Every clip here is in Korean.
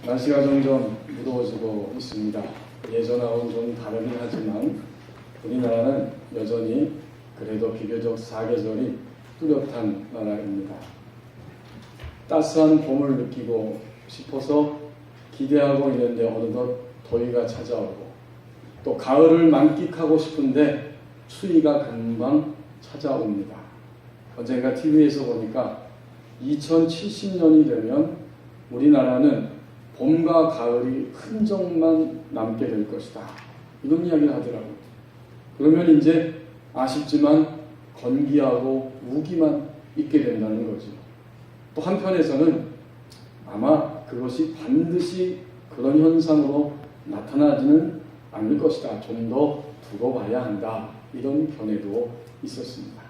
날씨가 점점 무더워지고 있습니다. 예전하고는 좀 다르긴 하지만 우리나라는 여전히 그래도 비교적 사계절이 뚜렷한 나라입니다. 따스한 봄을 느끼고 싶어서 기대하고 있는데 어느덧 더위가 찾아오고, 또 가을을 만끽하고 싶은데 추위가 금방 찾아옵니다. 언젠가 TV에서 보니까 2070년이 되면 우리나라는 봄과 가을이 흔적만 남게 될 것이다, 이런 이야기를 하더라고요. 그러면 이제 아쉽지만 건기하고 우기만 있게 된다는 거죠. 또 한편에서는 아마 그것이 반드시 그런 현상으로 나타나지는 않을 것이다, 좀 더 두고 봐야 한다, 이런 견해도 있었습니다.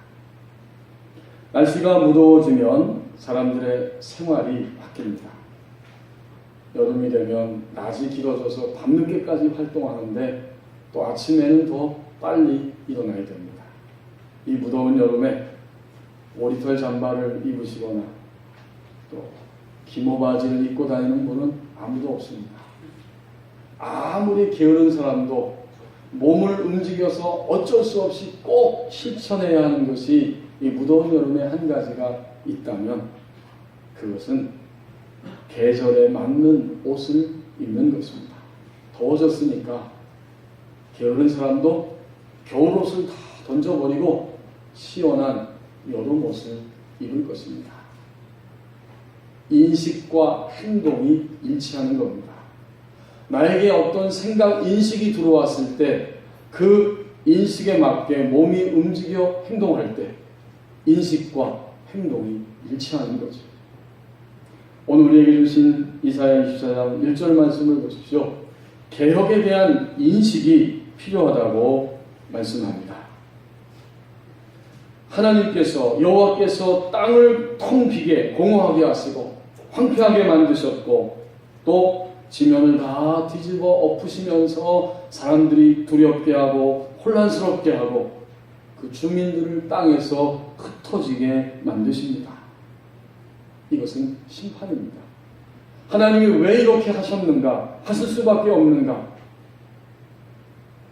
날씨가 무더워지면 사람들의 생활이 바뀝니다. 여름이 되면 낮이 길어져서 밤늦게까지 활동하는데 또 아침에는 더 빨리 일어나야 됩니다. 이 무더운 여름에 오리털 잠바를 입으시거나 또 기모 바지를 입고 다니는 분은 아무도 없습니다. 아무리 게으른 사람도 몸을 움직여서 어쩔 수 없이 꼭 실천해야 하는 것이 이 무더운 여름에 한 가지가 있다면 그것은 계절에 맞는 옷을 입는 것입니다. 더워졌으니까 게으른 사람도 겨울옷을 다 던져버리고 시원한 여름옷을 입을 것입니다. 인식과 행동이 일치하는 겁니다. 나에게 어떤 생각, 인식이 들어왔을 때 그 인식에 맞게 몸이 움직여 행동할 때 인식과 행동이 일치하는 거죠. 오늘 우리에게 주신 이사야 24장 1절 말씀을 보십시오. 개혁에 대한 인식이 필요하다고 말씀합니다. 하나님께서, 여호와께서 땅을 텅 비게 공허하게 하시고 황폐하게 만드셨고, 또 지면을 다 뒤집어 엎으시면서 사람들이 두렵게 하고 혼란스럽게 하고 그 주민들을 땅에서 흩어지게 만드십니다. 이것은 심판입니다. 하나님이 왜 이렇게 하셨는가? 하실 수밖에 없는가?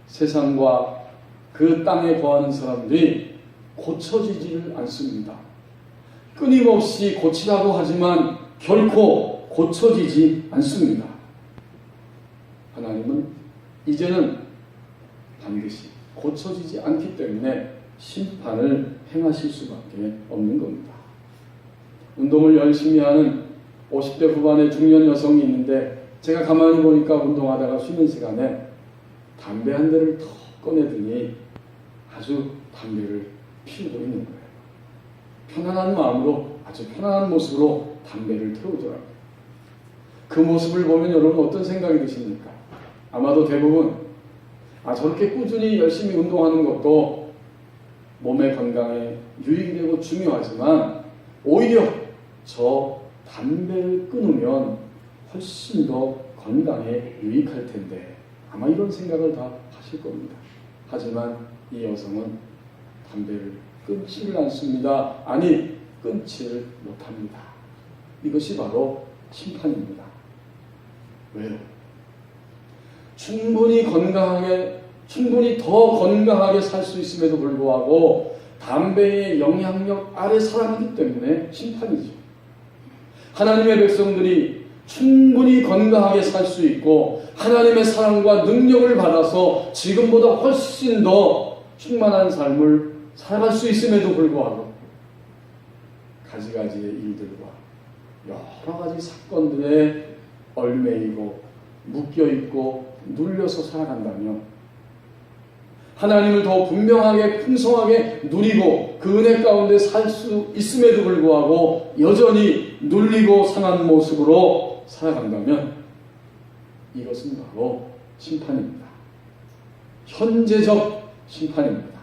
세상과 그 땅에 거하는 사람들이 고쳐지지를 않습니다. 끊임없이 고치라고 하지만 결코 고쳐지지 않습니다. 하나님은 이제는 반드시 고쳐지지 않기 때문에 심판을 행하실 수밖에 없는 겁니다. 운동을 열심히 하는 50대 후반의 중년 여성이 있는데 제가 가만히 보니까 운동하다가 쉬는 시간에 담배 한 대를 턱 꺼내더니 아주 담배를 피우고 있는 거예요. 편안한 마음으로, 아주 편안한 모습으로 담배를 태우더라고요. 그 모습을 보면 여러분 어떤 생각이 드십니까? 아마도 대부분 저렇게 꾸준히 열심히 운동하는 것도 몸의 건강에 유익이 되고 중요하지만 오히려 저 담배를 끊으면 훨씬 더 건강에 유익할 텐데, 아마 이런 생각을 다 하실 겁니다. 하지만 이 여성은 담배를 끊지를 않습니다. 아니, 끊지를 못합니다. 이것이 바로 심판입니다. 왜요? 충분히 더 건강하게 살 수 있음에도 불구하고 담배의 영향력 아래 살아가기 때문에 심판이죠. 하나님의 백성들이 충분히 건강하게 살 수 있고 하나님의 사랑과 능력을 받아서 지금보다 훨씬 더 충만한 삶을 살아갈 수 있음에도 불구하고 가지가지의 일들과 여러 가지 사건들에 얽매이고 묶여있고 눌려서 살아간다면, 하나님을 더 분명하게 풍성하게 누리고 그 은혜 가운데 살 수 있음에도 불구하고 여전히 눌리고 상한 모습으로 살아간다면 이것은 바로 심판입니다. 현재적 심판입니다.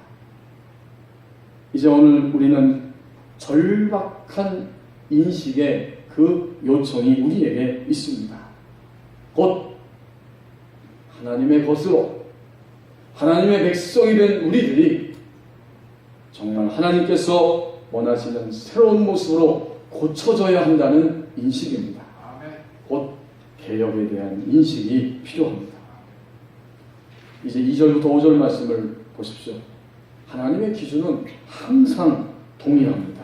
이제 오늘 우리는 절박한 인식의 그 요청이 우리에게 있습니다. 곧 하나님의 것으로 하나님의 백성이 된 우리들이 정말 하나님께서 원하시는 새로운 모습으로 고쳐져야 한다는 인식입니다. 곧 개혁에 대한 인식이 필요합니다. 이제 2절부터 5절 말씀을 보십시오. 하나님의 기준은 항상 동일합니다.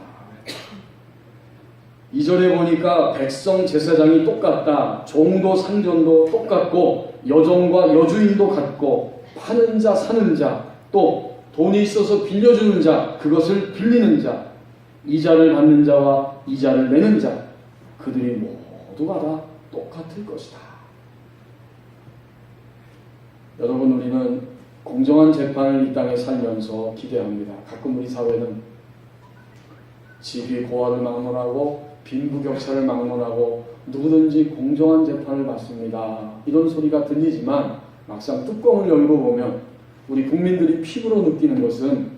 2절에 보니까 백성 제사장이 똑같다. 종도 상전도 똑같고 여종과 여주인도 같고 파는 자 사는 자 또 돈이 있어서 빌려주는 자 그것을 빌리는 자 이자를 받는 자와 이자를 내는 자 그들이 모두가 다 똑같을 것이다. 여러분 우리는 공정한 재판을 이 땅에 살면서 기대합니다. 가끔 우리 사회는 직위 고하를 막론하고 빈부격차를 막론하고 누구든지 공정한 재판을 받습니다. 이런 소리가 들리지만 막상 뚜껑을 열고 보면 우리 국민들이 피부로 느끼는 것은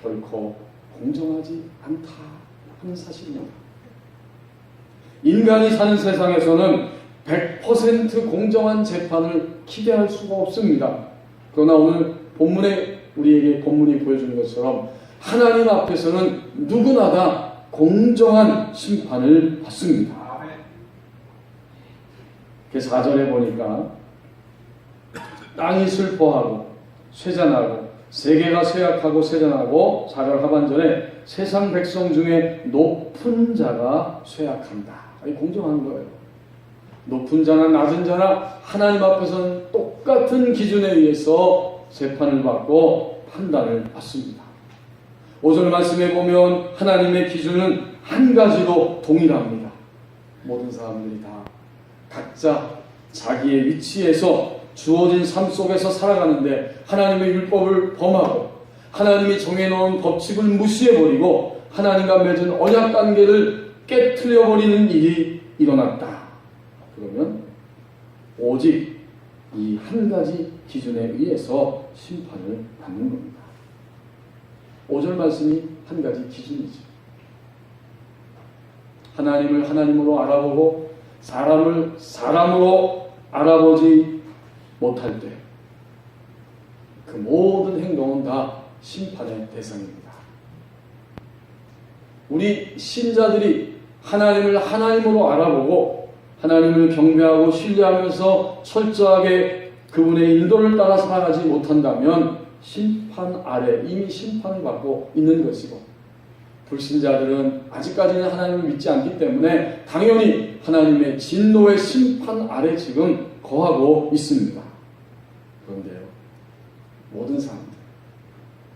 결코 공정하지 않다 하는 사실입니다. 인간이 사는 세상에서는 100% 공정한 재판을 기대할 수가 없습니다. 그러나 오늘 본문에 우리에게 본문이 보여주는 것처럼 하나님 앞에서는 누구나 다 공정한 심판을 받습니다. 그 4절에 보니까 땅이 슬퍼하고 쇠잔하고 세계가 쇠약하고 쇠잔하고 4절 하반절에 세상 백성 중에 높은 자가 쇠약한다. 아니 공정한 거예요. 높은 자나 낮은 자나 하나님 앞에서는 똑같은 기준에 의해서 재판을 받고 판단을 받습니다. 5절 말씀에 보면 하나님의 기준은 한 가지로 동일합니다. 모든 사람들이 다 각자 자기의 위치에서 주어진 삶 속에서 살아가는데 하나님의 율법을 범하고 하나님이 정해놓은 법칙을 무시해버리고 하나님과 맺은 언약 관계를 깨트려버리는 일이 일어났다. 그러면 오직 이 한 가지 기준에 의해서 심판을 받는 겁니다. 5절 말씀이 한 가지 기준이죠. 하나님을 하나님으로 알아보고 사람을 사람으로 알아보지 못할 때 그 모든 행동은 다 심판의 대상입니다. 우리 신자들이 하나님을 하나님으로 알아보고 하나님을 경배하고 신뢰하면서 철저하게 그분의 인도를 따라 살아가지 못한다면 심판 아래 이미 심판을 받고 있는 것이고 불신자들은 아직까지는 하나님을 믿지 않기 때문에 당연히 하나님의 진노의 심판 아래 지금 거하고 있습니다. 그런데요, 모든 사람들,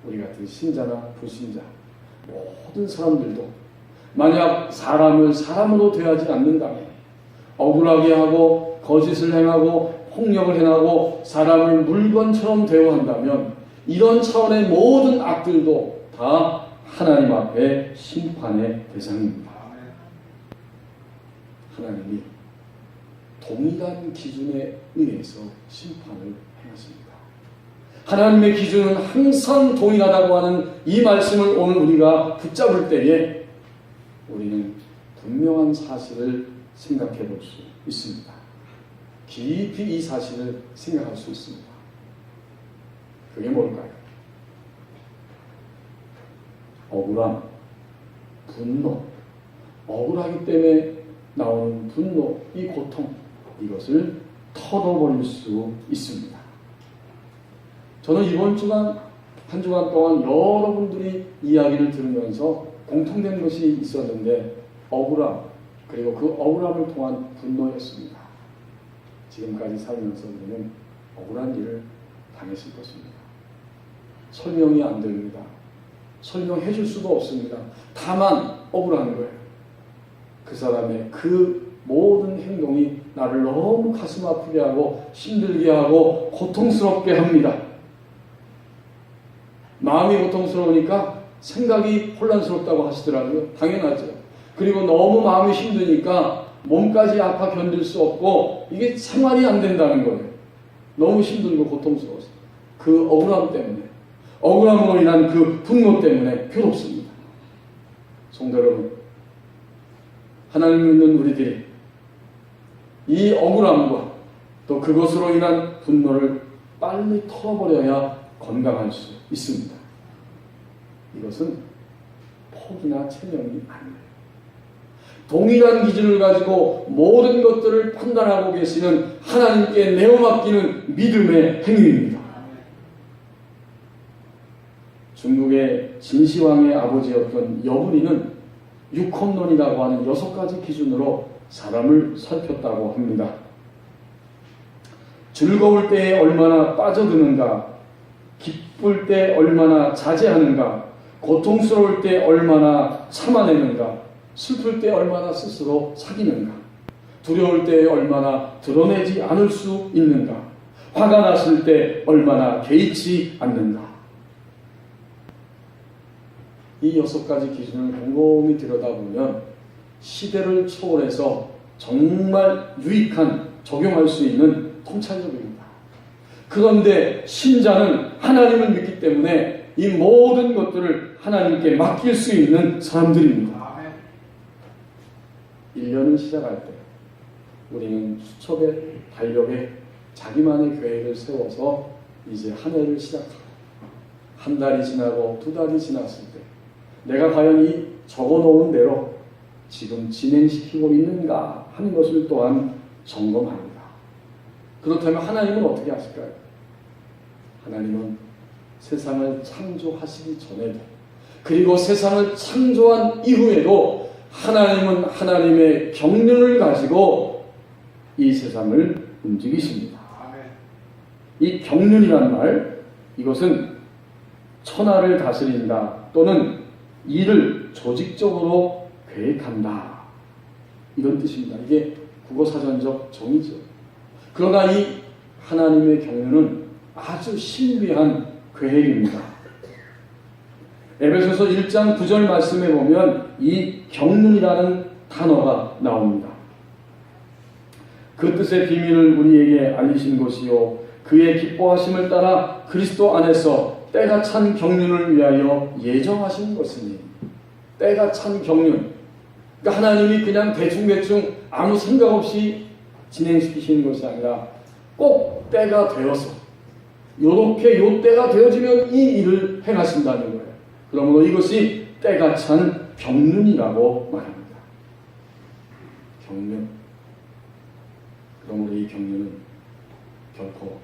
우리 같은 신자나 불신자, 모든 사람들도 만약 사람을 사람으로 대하지 않는다면 억울하게 하고 거짓을 행하고 폭력을 행하고 사람을 물건처럼 대우한다면 이런 차원의 모든 악들도 다 하나님 앞에 심판의 대상입니다. 하나님이 동일한 기준에 의해서 심판을 행하십니다. 하나님의 기준은 항상 동일하다고 하는 이 말씀을 오늘 우리가 붙잡을 때에 우리는 분명한 사실을 생각해 볼 수 있습니다. 깊이 이 사실을 생각할 수 있습니다. 그게 뭘까요? 억울함, 분노, 억울하기 때문에 나오는 분노, 이 고통, 이것을 털어버릴 수 있습니다. 저는 이번 주간, 한 주간 동안 여러분들이 이야기를 들으면서 공통된 것이 있었는데 억울함, 그리고 그 억울함을 통한 분노였습니다. 지금까지 살면서 우리는 억울한 일을 당했을 것입니다. 설명이 안 됩니다. 설명해 줄 수가 없습니다. 다만 억울한 거예요. 그 사람의 그 모든 행동이 나를 너무 가슴 아프게 하고 힘들게 하고 고통스럽게 합니다. 마음이 고통스러우니까 생각이 혼란스럽다고 하시더라고요. 당연하죠. 그리고 너무 마음이 힘드니까 몸까지 아파 견딜 수 없고 이게 생활이 안 된다는 거예요. 너무 힘들고 고통스러워서. 그 억울함 때문에, 억울함으로 인한 그 분노 때문에 괴롭습니다. 성도 여러분, 하나님 믿는 우리들이 이 억울함과 또 그것으로 인한 분노를 빨리 털어버려야 건강할 수 있습니다. 이것은 포기나 체면이 아니에요. 동일한 기준을 가지고 모든 것들을 판단하고 계시는 하나님께 내어맡기는 믿음의 행위입니다. 중국의 진시황의 아버지였던 여분이는 육헌론이라고 하는 6가지 기준으로 사람을 살폈다고 합니다. 즐거울 때에 얼마나 빠져드는가, 기쁠 때 얼마나 자제하는가, 고통스러울 때 얼마나 참아내는가, 슬플 때 얼마나 스스로 사귀는가, 두려울 때 얼마나 드러내지 않을 수 있는가, 화가 났을 때 얼마나 개의치 않는가. 이 6가지 기준을 곰곰이 들여다보면 시대를 초월해서 정말 유익한, 적용할 수 있는 통찰력입니다. 그런데 신자는 하나님을 믿기 때문에 이 모든 것들을 하나님께 맡길 수 있는 사람들입니다. 1년을 시작할 때 우리는 수첩에 달력에 자기만의 계획을 세워서 이제 한 해를 시작하고, 한 달이 지나고 2달이 지났을 때 내가 과연 이 적어놓은 대로 지금 진행시키고 있는가 하는 것을 또한 점검합니다. 그렇다면 하나님은 어떻게 하실까요? 하나님은 세상을 창조하시기 전에도, 그리고 세상을 창조한 이후에도 하나님은 하나님의 경륜을 가지고 이 세상을 움직이십니다. 이 경륜이란 말, 이것은 천하를 다스린다 또는 일을 조직적으로 계획한다, 이런 뜻입니다. 이게 국어사전적 정의죠. 그러나 이 하나님의 경륜은 아주 신비한 계획입니다. 에베소서 1장 9절 말씀에 보면 이 경륜이라는 단어가 나옵니다. 그 뜻의 비밀을 우리에게 알리신 것이요, 그의 기뻐하심을 따라 그리스도 안에서 때가 찬 경륜을 위하여 예정하신 것이니. 때가 찬 경륜, 그러니까 하나님이 그냥 대충대충 아무 생각 없이 진행시키시는 것이 아니라 꼭 때가 되어서, 요렇게 요 때가 되어지면 이 일을 행하신다는 거예요. 그러므로 이것이 때가 찬 경륜이라고 말합니다. 경륜. 그러므로 이 경륜은 결코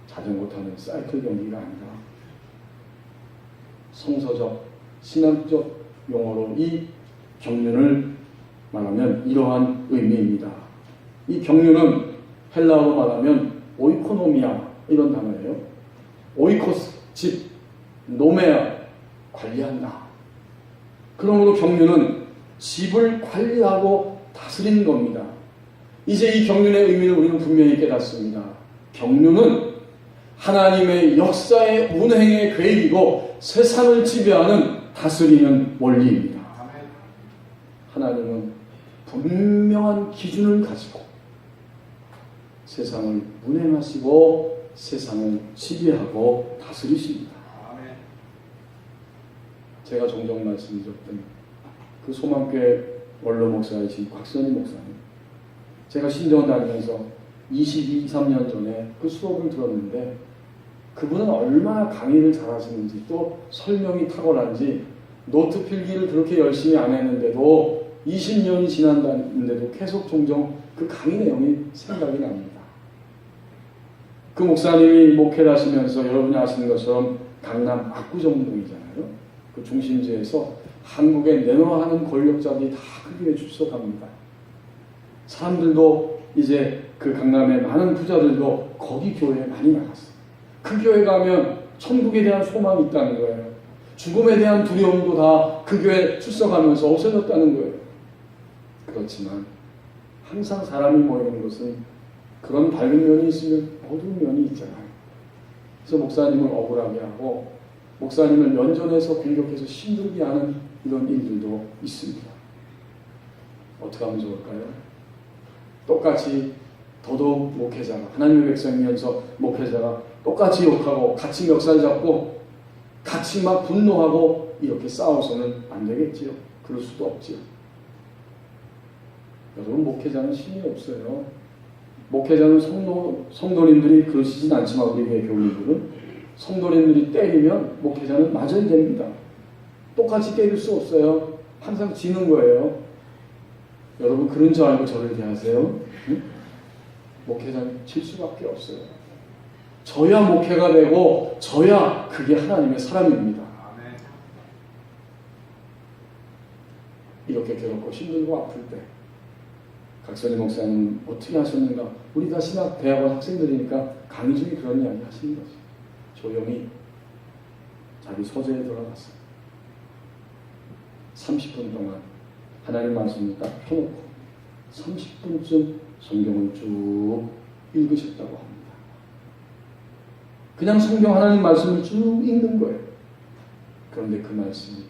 자전거 타는 사이클 경기가 아니라 성서적, 신학적 용어로 이 경륜을 말하면 이러한 의미입니다. 이 경륜은 헬라어로 말하면 오이코노미아, 이런 단어예요. 오이코스, 집, 노메아, 관리한다. 그러므로 경륜은 집을 관리하고 다스리는 겁니다. 이제 이 경륜의 의미를 우리는 분명히 깨닫습니다. 경륜은 하나님의 역사의 운행의 계획이고 세상을 지배하는 다스리는 원리입니다. 하나님은 분명한 기준을 가지고 세상을 운행하시고 세상을 지배하고 다스리십니다. 제가 종종 말씀드렸던 그 소망교회 원로 목사이신 곽선희 목사님, 제가 신정 다니면서 22, 23년 전에 그 수업을 들었는데 그분은 얼마나 강의를 잘하시는지, 또 설명이 탁월한지, 노트 필기를 그렇게 열심히 안 했는데도 20년이 지난다는데도 계속 종종 그 강의 내용이 생각이 납니다. 그 목사님이 목회를 하시면서 여러분이 아시는 것처럼 강남 압구정동이잖아요. 그 중심지에서 한국에 내놓아하는 권력자들이 다 그 교회에 출석합니다. 사람들도 이제 그 강남의 많은 부자들도 거기 교회에 많이 나갔어요. 그 교회 가면 천국에 대한 소망이 있다는 거예요. 죽음에 대한 두려움도 다 그 교회에 출석하면서 없어졌다는 거예요. 그렇지만 항상 사람이 모이는 것은 그런 밝은 면이 있으면 어두운 면이 있잖아요. 그래서 목사님을 억울하게 하고 목사님을 연전해서 공격해서 힘들게 하는 이런 일들도 있습니다. 어떻게 하면 좋을까요? 똑같이 더더욱 목회자가, 하나님의 백성이면서 목회자가 똑같이 욕하고 같이 멱살 잡고 같이 막 분노하고 이렇게 싸워서는 안 되겠지요. 그럴 수도 없지요. 여러분, 목회자는 힘이 없어요. 목회자는 성도님들이 그러시진 않지만 우리 교회 교우님들은 성도님들이 때리면 목회자는 맞아야 됩니다. 똑같이 때릴 수 없어요. 항상 지는 거예요. 여러분 그런 줄 알고 저를 대하세요? 응? 목회자는 칠 수밖에 없어요. 저야 목회가 되고 저야 그게 하나님의 사람입니다. 이렇게 괴롭고 힘들고 아플 때 각선희 목사님 어떻게 하셨는가? 우리 다 신학 대학원 학생들이니까 강의 중에 그런 이야기 하시는 거죠. 조용히 자기 소재에 들어갔어요. 30분 동안 하나님 말씀을 딱 펴놓고 30분쯤 성경을 쭉 읽으셨다고 합니다. 그냥 성경 하나님 말씀을 쭉 읽는 거예요. 그런데 그 말씀이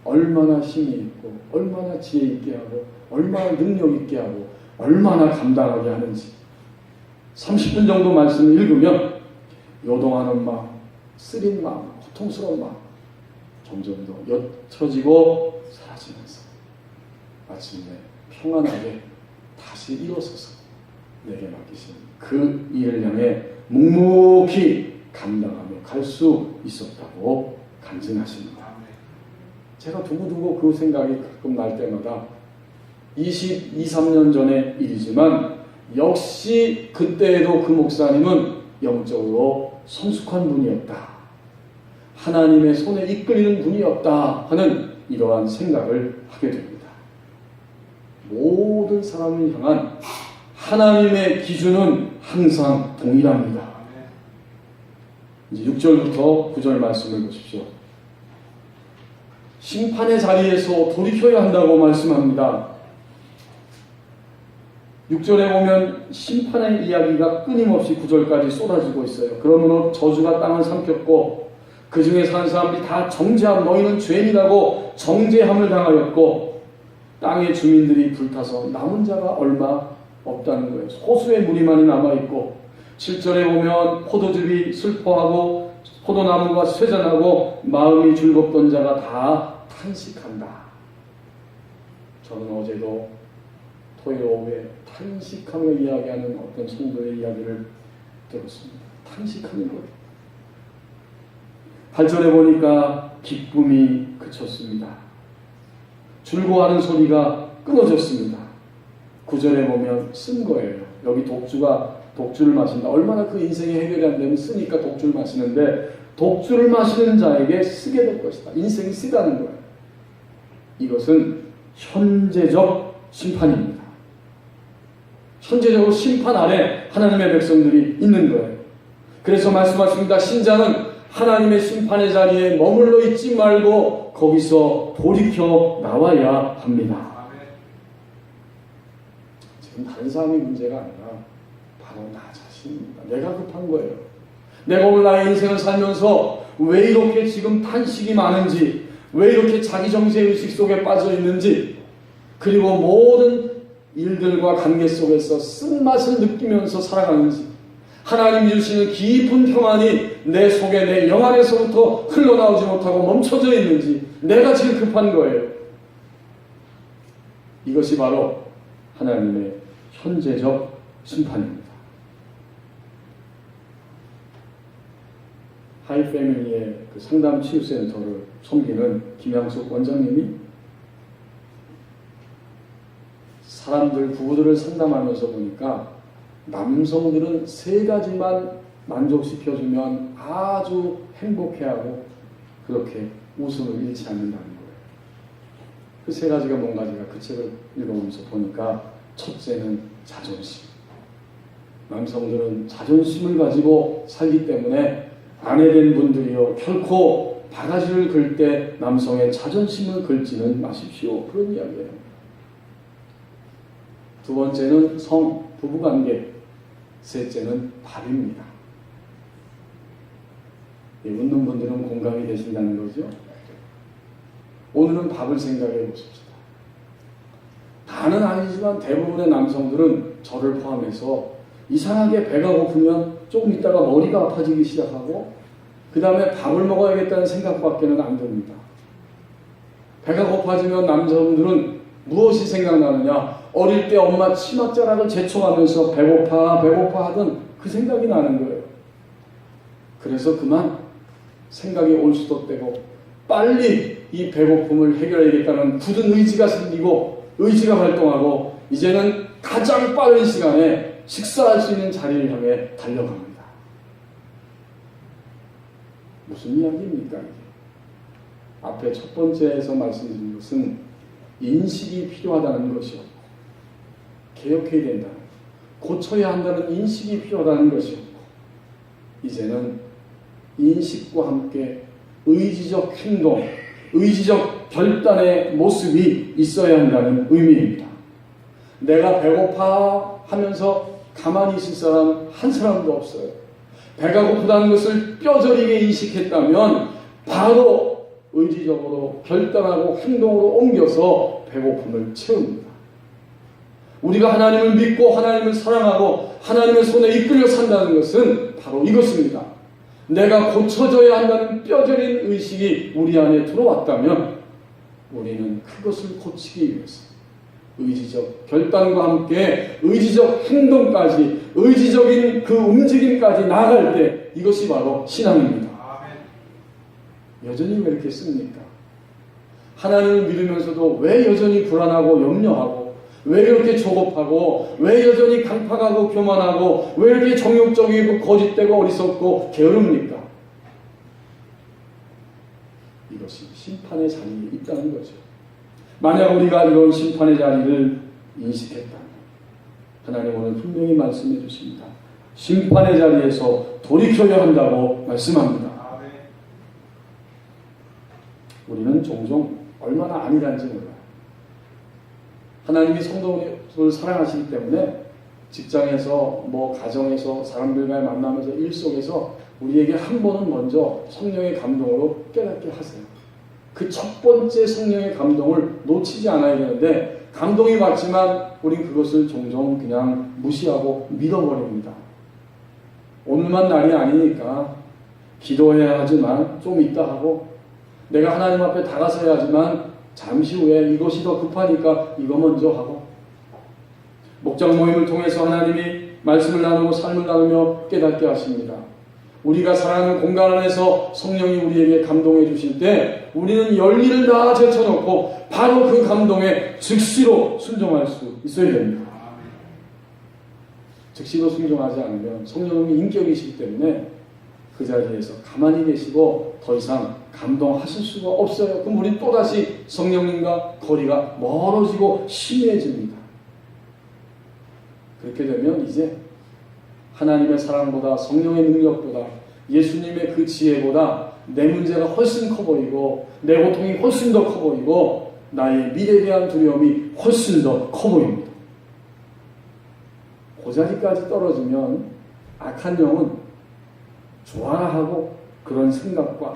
얼마나 힘이 있고 얼마나 지혜 있게 하고 얼마나 능력 있게 하고 얼마나 감당하게 하는지 30분 정도 말씀을 읽으면 요동하는 마음, 쓰린 마음, 고통스러운 마음 점점 더 옅어지고 사라지면서 마침내 평안하게 다시 일어서서 내게 맡기신 그 일을 향해 묵묵히 감당하며 갈 수 있었다고 간증하십니다. 제가 두고두고 그 생각이 가끔 날 때마다 23년 전의 일이지만 역시 그때에도 그 목사님은 영적으로 성숙한 분이었다. 하나님의 손에 이끌리는 분이었다 하는 이러한 생각을 하게 됩니다. 모든 사람을 향한 하나님의 기준은 항상 동일합니다. 이제 6절부터 9절 말씀을 보십시오. 심판의 자리에서 돌이켜야 한다고 말씀합니다. 6절에 보면 심판의 이야기가 끊임없이 9절까지 쏟아지고 있어요. 그러므로 저주가 땅을 삼켰고 그 중에 사는 사람들이 다 정죄함 너희는 죄인이라고 정죄함을 당하였고 땅의 주민들이 불타서 남은 자가 얼마 없다는 거예요. 호수의 무리만이 남아있고 7절에 보면 포도즙이 슬퍼하고 포도나무가 쇠잔하고 마음이 즐겁던 자가 다 탄식한다. 저는 어제도 토요일 오후에 탄식하며 이야기하는 어떤 성도의 이야기를 들었습니다. 탄식하는 거예요. 8절에 보니까 기쁨이 그쳤습니다. 즐거워하는 소리가 끊어졌습니다. 9절에 보면 쓴 거예요. 여기 독주를 마신다. 얼마나 그 인생이 해결이 안 되면 쓰니까 독주를 마시는데 독주를 마시는 자에게 쓰게 될 것이다. 인생이 쓰다는 거예요. 이것은 현재적 심판입니다. 현재적으로 심판 아래 하나님의 백성들이 있는 거예요. 그래서 말씀하십니다. 신자는 하나님의 심판의 자리에 머물러 있지 말고 거기서 돌이켜 나와야 합니다. 지금 다른 사람의 문제가 아니라 바로 나 자신입니다. 내가 급한 거예요. 내가 오늘 나의 인생을 살면서 왜 이렇게 지금 탄식이 많은지, 왜 이렇게 자기 정죄의식 속에 빠져 있는지, 그리고 모든 일들과 관계 속에서 쓴맛을 느끼면서 살아가는지, 하나님이 주시는 깊은 평안이 내 속에 내 영 안에서부터 흘러나오지 못하고 멈춰져 있는지 내가 지금 급한 거예요. 이것이 바로 하나님의 현재적 심판입니다. 하이패밀리의 그 상담 치유센터를 섬기는 김양숙 원장님이 사람들, 부부들을 상담하면서 보니까 남성들은 3가지만 만족시켜주면 아주 행복해하고 그렇게 웃음을 잃지 않는다는 거예요. 그 3가지가 뭔가 제가 그 책을 읽어보면서 보니까 첫째는 자존심. 남성들은 자존심을 가지고 살기 때문에 아내된 분들이요 결코 바가지를 긁 때 남성의 자존심을 긁지는 마십시오. 그런 이야기예요. 두 번째는 부부관계. 셋째는 밥입니다. 웃는 분들은 공감이 되신다는 거죠. 오늘은 밥을 생각해 보십시다. 다는 아니지만 대부분의 남성들은 저를 포함해서 이상하게 배가 고프면 조금 있다가 머리가 아파지기 시작하고 그 다음에 밥을 먹어야겠다는 생각밖에는 안 듭니다. 배가 고파지면 남성들은 무엇이 생각나느냐? 어릴 때 엄마 치맛자락을 제쳐가면서 배고파 하던 그 생각이 나는 거예요. 그래서 그만 생각이 올수도되고 빨리 이 배고픔을 해결해야겠다는 굳은 의지가 생기고 의지가 발동하고 이제는 가장 빠른 시간에 식사할 수 있는 자리를 향해 달려갑니다. 무슨 이야기입니까? 앞에 첫 번째에서 말씀드린 것은 인식이 필요하다는 것이었고, 개혁해야 된다, 고쳐야 한다는 인식이 필요하다는 것이었고, 이제는 인식과 함께 의지적 행동, 의지적 결단의 모습이 있어야 한다는 의미입니다. 내가 배고파 하면서 가만히 있을 사람 한 사람도 없어요. 배가 고프다는 것을 뼈저리게 인식했다면 바로 의지적으로 결단하고 행동으로 옮겨서 배고픔을 채웁니다. 우리가 하나님을 믿고 하나님을 사랑하고 하나님의 손에 이끌려 산다는 것은 바로 이것입니다. 내가 고쳐져야 한다는 뼈저린 의식이 우리 안에 들어왔다면 우리는 그것을 고치기 위해서 의지적 결단과 함께 의지적 행동까지, 의지적인 그 움직임까지 나아갈 때 이것이 바로 신앙입니다. 여전히 왜 이렇게 씁니까? 하나님을 믿으면서도 왜 여전히 불안하고 염려하고, 왜 이렇게 조급하고, 왜 여전히 강팍하고 교만하고, 왜 이렇게 정욕적이고 거짓되고 어리석고 게으릅니까? 이것이 심판의 자리에 있다는 거죠. 만약 우리가 이런 심판의 자리를 인식했다면 하나님 오늘 분명히 말씀해 주십니다. 심판의 자리에서 돌이켜야 한다고 말씀합니다. 우리는 종종 얼마나 아니란지 몰라요. 하나님이 성도를 사랑하시기 때문에 직장에서 가정에서 사람들과의 만나면서 일 속에서 우리에게 한 번은 먼저 성령의 감동으로 깨닫게 하세요. 그 첫 번째 성령의 감동을 놓치지 않아야 되는데, 감동이 왔지만 우린 그것을 종종 그냥 무시하고 믿어버립니다. 오늘만 날이 아니니까 기도해야 하지만 좀 이따 하고, 내가 하나님 앞에 다가서야 하지만 잠시 후에 이것이 더 급하니까 이거 먼저 하고, 목장 모임을 통해서 하나님이 말씀을 나누고 삶을 나누며 깨닫게 하십니다. 우리가 사랑하는 공간 안에서 성령이 우리에게 감동해 주실 때 우리는 열일을 다 제쳐놓고 바로 그 감동에 즉시로 순종할 수 있어야 됩니다. 즉시로 순종하지 않으면 성령님이 인격이시기 때문에 그 자리에서 가만히 계시고 더 이상 감동하실 수가 없어요. 그럼 우리 또다시 성령님과 거리가 멀어지고 심해집니다. 그렇게 되면 이제 하나님의 사랑보다, 성령의 능력보다, 예수님의 그 지혜보다 내 문제가 훨씬 커 보이고, 내 고통이 훨씬 더 커 보이고, 나의 미래에 대한 두려움이 훨씬 더 커 보입니다. 그 자리까지 떨어지면 악한 영은 좋아라 하고 그런 생각과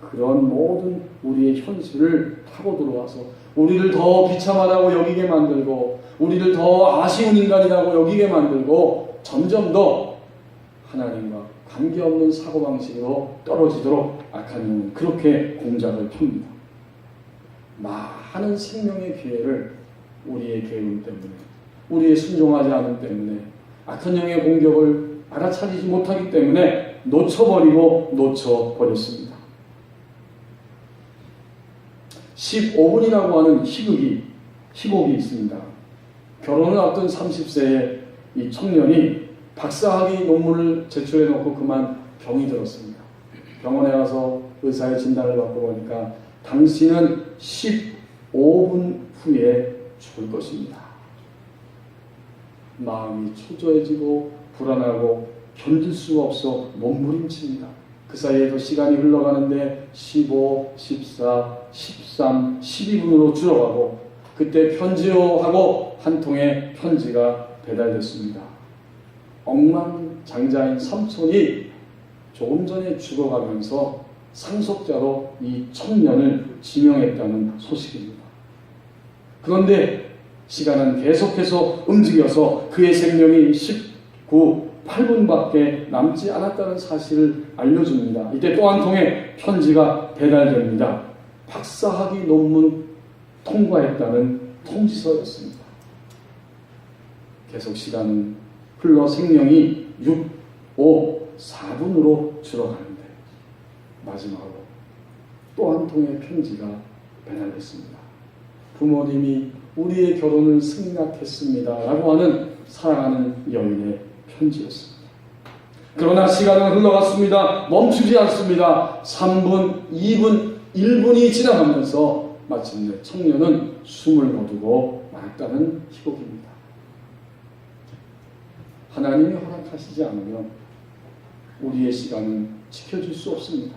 그런 모든 우리의 현실을 타고 들어와서 우리를 더 비참하다고 여기게 만들고, 우리를 더 아쉬운 인간이라고 여기게 만들고, 점점 더 하나님과 관계없는 사고방식으로 떨어지도록 악한 영은 그렇게 공작을 펴니다. 많은 생명의 기회를 우리의 게으름 때문에, 우리의 순종하지 않음 때문에, 악한 영의 공격을 알아차리지 못하기 때문에 놓쳐버렸습니다. 15분이라고 하는 희곡이 있습니다. 결혼을 앞둔 30세의 이 청년이 박사학위 논문을 제출해 놓고 그만 병이 들었습니다. 병원에 가서 의사의 진단을 받고 보니까 당신은 15분 후에 죽을 것입니다. 마음이 초조해지고 불안하고 견딜 수가 없어 몸부림칩니다. 그 사이에도 시간이 흘러가는데 15, 14, 13, 12분으로 줄어가고, 그때 편지요 하고 한 통의 편지가 배달됐습니다. 억만장자인 삼촌이 조금 전에 죽어가면서 상속자로 이 청년을 지명했다는 소식입니다. 그런데 시간은 계속해서 움직여서 그의 생명이 8분밖에 남지 않았다는 사실을 알려줍니다. 이때 또 한 통의 편지가 배달됩니다. 박사학위 논문 통과했다는 통지서였습니다. 계속 시간은 흘러 생명이 6, 5, 4분으로 줄어가는데 마지막으로 또 한 통의 편지가 배달됐습니다. 부모님이 우리의 결혼을 승낙했습니다. 라고 하는 사랑하는 여인의 편지였습니다. 그러나 시간은 흘러갔습니다. 멈추지 않습니다. 3분, 2분, 1분이 지나가면서 마침내 청년은 숨을 거두고 말았다는 희곡입니다. 하나님이 허락하시지 않으면 우리의 시간은 지켜줄 수 없습니다.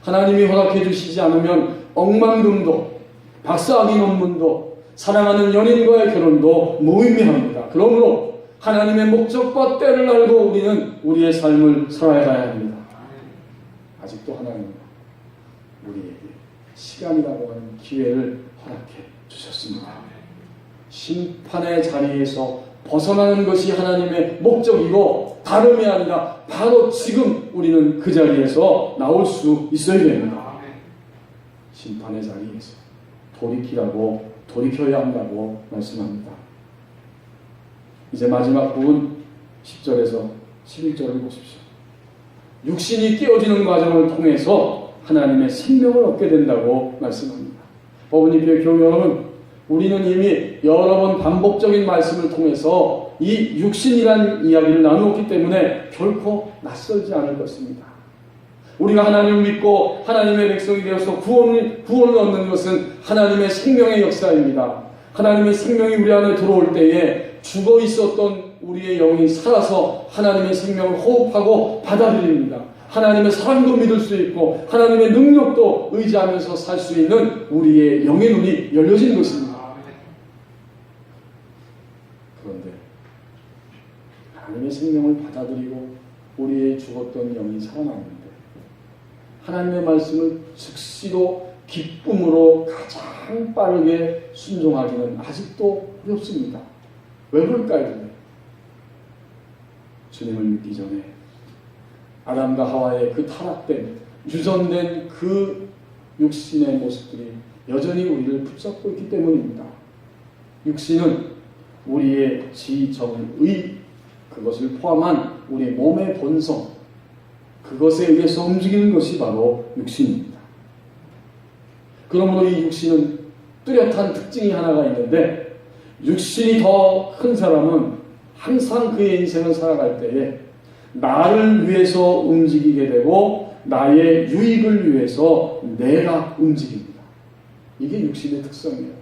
하나님이 허락해 주시지 않으면 억만금도, 박사학위 논문도, 사랑하는 연인과의 결혼도 무의미합니다. 그러므로 하나님의 목적과 때를 알고 우리는 우리의 삶을 살아가야 합니다. 아직도 하나님은 우리에게 시간이라고 하는 기회를 허락해 주셨습니다. 심판의 자리에서 벗어나는 것이 하나님의 목적이고 다름이 아니라 바로 지금 우리는 그 자리에서 나올 수 있어야 됩니다. 심판의 자리에서 돌이켜야 한다고 말씀합니다. 이제 마지막 부분 10절에서 11절을 보십시오. 육신이 깨어지는 과정을 통해서 하나님의 생명을 얻게 된다고 말씀합니다. 법은잎의 교회 여러분, 우리는 이미 여러 번 반복적인 말씀을 통해서 이 육신이라는 이야기를 나누었기 때문에 결코 낯설지 않을 것입니다. 우리가 하나님을 믿고 하나님의 백성이 되어서 구원을 얻는 것은 하나님의 생명의 역사입니다. 하나님의 생명이 우리 안에 들어올 때에 죽어 있었던 우리의 영이 살아서 하나님의 생명을 호흡하고 받아들입니다. 하나님의 사랑도 믿을 수 있고 하나님의 능력도 의지하면서 살 수 있는 우리의 영의 눈이 열려진 것입니다. 그런데 하나님의 생명을 받아들이고 우리의 죽었던 영이 살아났는데 하나님의 말씀을 즉시로 기쁨으로 가장 빠르게 순종하기는 아직도 어렵습니다. 왜 그럴까요? 주님을 믿기 전에 아담과 하와의 그 타락된, 유전된 그 육신의 모습들이 여전히 우리를 붙잡고 있기 때문입니다. 육신은 우리의 지, 정, 의, 그것을 포함한 우리 몸의 본성, 그것에 의해서 움직이는 것이 바로 육신입니다. 그러므로 이 육신은 뚜렷한 특징이 하나가 있는데, 육신이 더 큰 사람은 항상 그의 인생을 살아갈 때에 나를 위해서 움직이게 되고 나의 유익을 위해서 내가 움직입니다. 이게 육신의 특성이에요.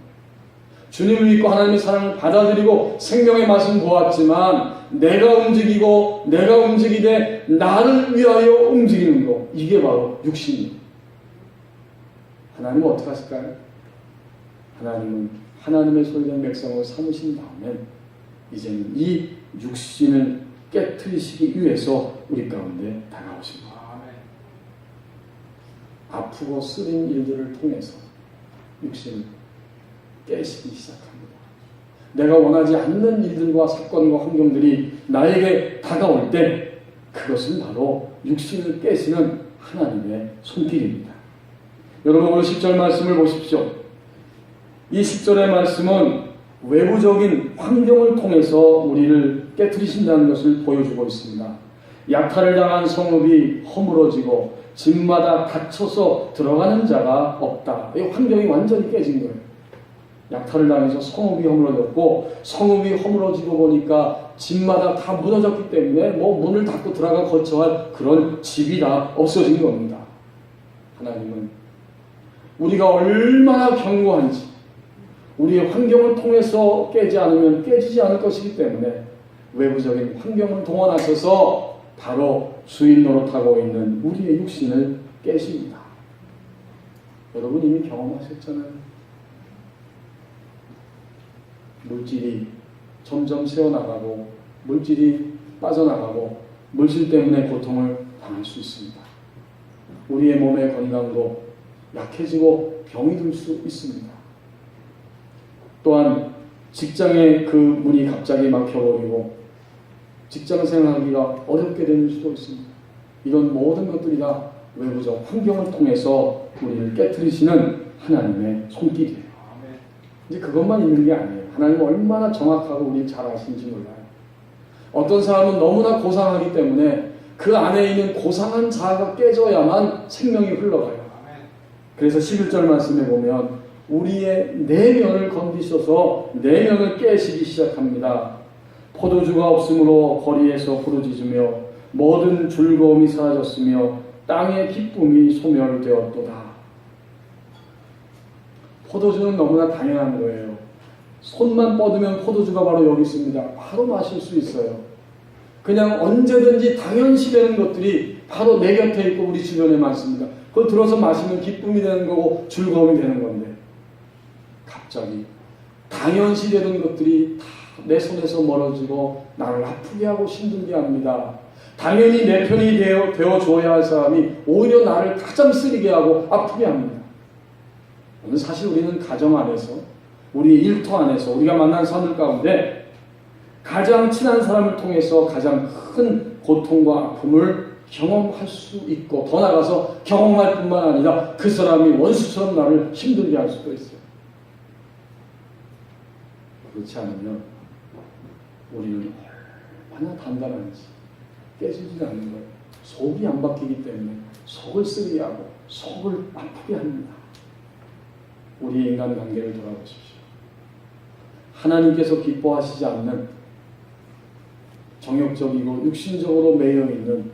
주님을 믿고 하나님의 사랑을 받아들이고 생명의 맛은 보았지만 내가 움직이고 내가 움직이되 나를 위하여 움직이는 것, 이게 바로 육신이에요. 하나님은 어떻게 하실까요? 하나님은 하나님의 소유된 백성을 삼으신 다음에 이제는 이 육신을 깨트리시기 위해서 우리 가운데 다가오십니다. 아프고 쓰린 일들을 통해서 육신을 깨시기 시작합니다. 내가 원하지 않는 일들과 사건과 환경들이 나에게 다가올 때 그것은 바로 육신을 깨시는 하나님의 손길입니다. 여러분 오늘 10절 말씀을 보십시오. 이 10절의 말씀은 외부적인 환경을 통해서 우리를 깨트리신다는 것을 보여주고 있습니다. 약탈을 당한 성읍이 허물어지고 집마다 갇혀서 들어가는 자가 없다. 이 환경이 완전히 깨진 거예요. 약탈을 당해서 성읍이 허물어졌고 성읍이 허물어지고 보니까 집마다 다 무너졌기 때문에 문을 닫고 들어가 거처할 그런 집이 다 없어진 겁니다. 하나님은 우리가 얼마나 견고한지 우리의 환경을 통해서 깨지 않으면 깨지지 않을 것이기 때문에 외부적인 환경을 동원하셔서 바로 주인 노릇하고 있는 우리의 육신을 깨십니다. 여러분 이미 경험하셨잖아요. 물질이 점점 새어나가고 물질이 빠져나가고 물질 때문에 고통을 당할 수 있습니다. 우리의 몸의 건강도 약해지고 병이 들 수 있습니다. 또한 직장의 그 문이 갑자기 막혀버리고 직장 생활하기가 어렵게 되는 수도 있습니다. 이런 모든 것들이 다 외부적 환경을 통해서 우리를 깨트리시는 하나님의 손길이에요. 이제 그것만 있는 게 아니에요. 하나님은 얼마나 정확하고 우리를 잘 아시는지 몰라요. 어떤 사람은 너무나 고상하기 때문에 그 안에 있는 고상한 자아가 깨져야만 생명이 흘러가요. 그래서 11절 말씀에 보면 우리의 내면을 건드셔서 내면을 깨시기 시작합니다. 포도주가 없으므로 거리에서 부르짖으며 모든 즐거움이 사라졌으며 땅의 기쁨이 소멸되었도다. 포도주는 너무나 당연한 거예요. 손만 뻗으면 포도주가 바로 여기 있습니다. 바로 마실 수 있어요. 그냥 언제든지 당연시 되는 것들이 바로 내 곁에 있고 우리 주변에 많습니다. 그걸 들어서 마시면 기쁨이 되는 거고 즐거움이 되는 건데, 갑자기 당연시 되는 것들이 다 내 손에서 멀어지고 나를 아프게 하고 힘들게 합니다. 당연히 내 편이 되어 줘야 할 사람이 오히려 나를 가장 쓰리게 하고 아프게 합니다. 오늘 사실 우리는 가정 안에서, 우리 일터 안에서, 우리가 만난 사람들 가운데 가장 친한 사람을 통해서 가장 큰 고통과 아픔을 경험할 수 있고, 더 나아가서 경험할 뿐만 아니라 그 사람이 원수처럼 나를 힘들게 할 수도 있어요. 그렇지 않으면 우리는 얼마나 단단한지 깨지지 않는 거예요. 속이 안 바뀌기 때문에 속을 쓰리게 하고 속을 아프게 합니다. 우리의 인간관계를 돌아보십시오. 하나님께서 기뻐하시지 않는 정욕적이고 육신적으로 매여있는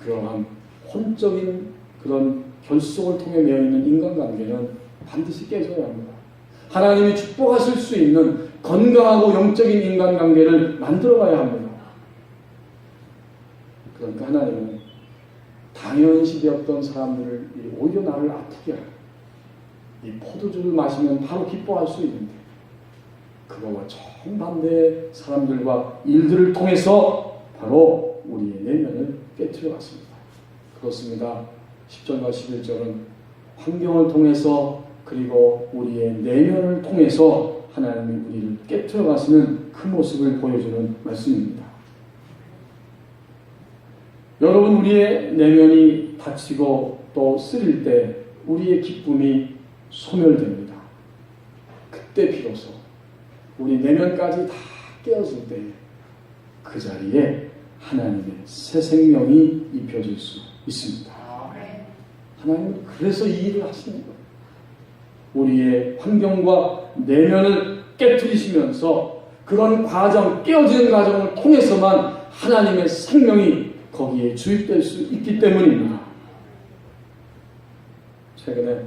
그러한 혼적인 그런 결속을 통해 매여있는 인간관계는 반드시 깨져야 합니다. 하나님이 축복하실 수 있는 건강하고 영적인 인간관계를 만들어가야 합니다. 그러니까 하나님은 당연시 되었던 사람들을 오히려 나를 아프게 하고, 이 포도주를 마시면 바로 기뻐할 수 있는데 그거와 정반대의 사람들과 일들을 통해서 바로 우리의 내면을 깨트려 갔습니다. 그렇습니다. 10절과 11절은 환경을 통해서 그리고 우리의 내면을 통해서 하나님이 우리를 깨트려 가시는 그 모습을 보여주는 말씀입니다. 여러분, 우리의 내면이 다치고 또 쓰릴 때 우리의 기쁨이 소멸됩니다. 그때 비로소 우리 내면까지 다 깨어질 때 그 자리에 하나님의 새 생명이 입혀질 수 있습니다. 하나님은 그래서 이 일을 하시는 거예요. 우리의 환경과 내면을 깨트리시면서 그런 과정, 깨어지는 과정을 통해서만 하나님의 생명이 거기에 주입될 수 있기 때문입니다. 최근에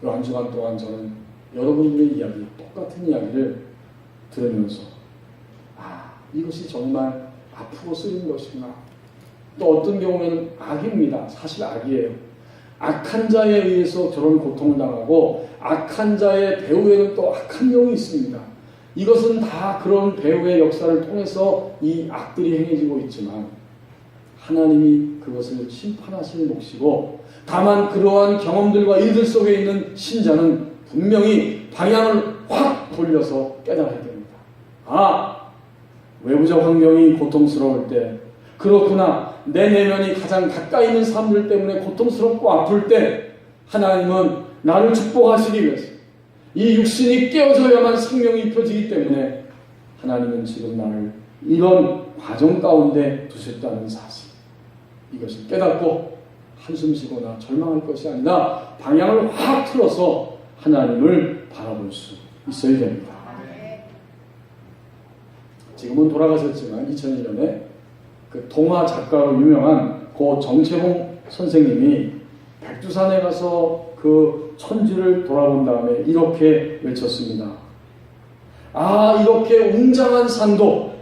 한 주간 동안 저는 여러분들의 이야기, 똑같은 이야기를 들으면서 이것이 정말 아프고 쓰린 것이구나. 또 어떤 경우에는 악입니다. 사실 악이에요. 악한 자에 의해서 저런 고통을 당하고 악한 자의 배후에는 또 악한 영이 있습니다. 이것은 다 그런 배후의 역사를 통해서 이 악들이 행해지고 있지만 하나님이 그것을 심판하실 몫이고, 다만 그러한 경험들과 일들 속에 있는 신자는 분명히 방향을 확 돌려서 깨달아야 됩니다. 외부적 환경이 고통스러울 때, 그렇구나, 내 내면이 가장 가까이 있는 사람들 때문에 고통스럽고 아플 때 하나님은 나를 축복하시기 위해서 이 육신이 깨어져야만 생명이 입혀지기 때문에 하나님은 지금 나를 이런 과정 가운데 두셨다는 사실, 이것을 깨닫고 한숨 쉬거나 절망할 것이 아니라 방향을 확 틀어서 하나님을 바라볼 수 있어야 됩니다. 지금은 돌아가셨지만 2001년에 그 동화 작가로 유명한 고 정채봉 선생님이 백두산에 가서 그 천지를 돌아본 다음에 이렇게 외쳤습니다. 이렇게 웅장한 산도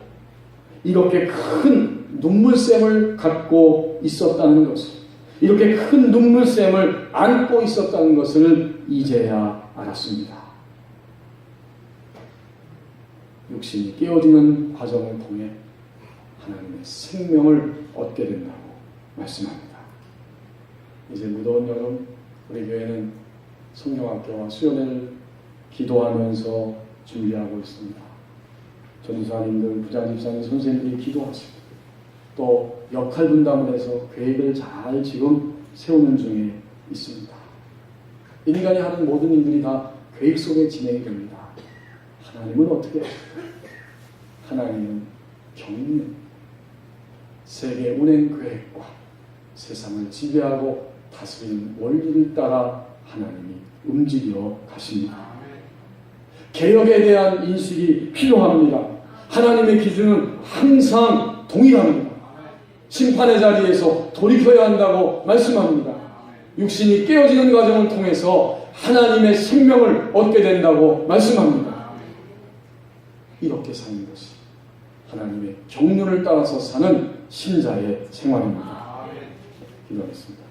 이렇게 큰 눈물샘을 갖고 있었다는 것을, 이렇게 큰 눈물샘을 안고 있었다는 것을 이제야 알았습니다. 육신이 깨어지는 과정을 통해 하나님의 생명을 얻게 된다고 말씀합니다. 이제 무더운 여름, 우리 교회는 성경학교와 수련회를 기도하면서 준비하고 있습니다. 전도사님들, 부장집사님, 선생님들이 기도하시고 또 역할 분담을 해서 계획을 잘 지금 세우는 중에 있습니다. 인간이 하는 모든 일들이 다 계획 속에 진행이 됩니다. 하나님은 어떻게 해요? 하나님은 경륜, 세계 운행 계획과 세상을 지배하고 다스리는 원리를 따라 하나님이 움직여 가십니다. 개혁에 대한 인식이 필요합니다. 하나님의 기준은 항상 동일합니다. 심판의 자리에서 돌이켜야 한다고 말씀합니다. 육신이 깨어지는 과정을 통해서 하나님의 생명을 얻게 된다고 말씀합니다. 이렇게 사는 것이 하나님의 경륜을 따라서 사는 신자의 생활입니다. 기도하겠습니다.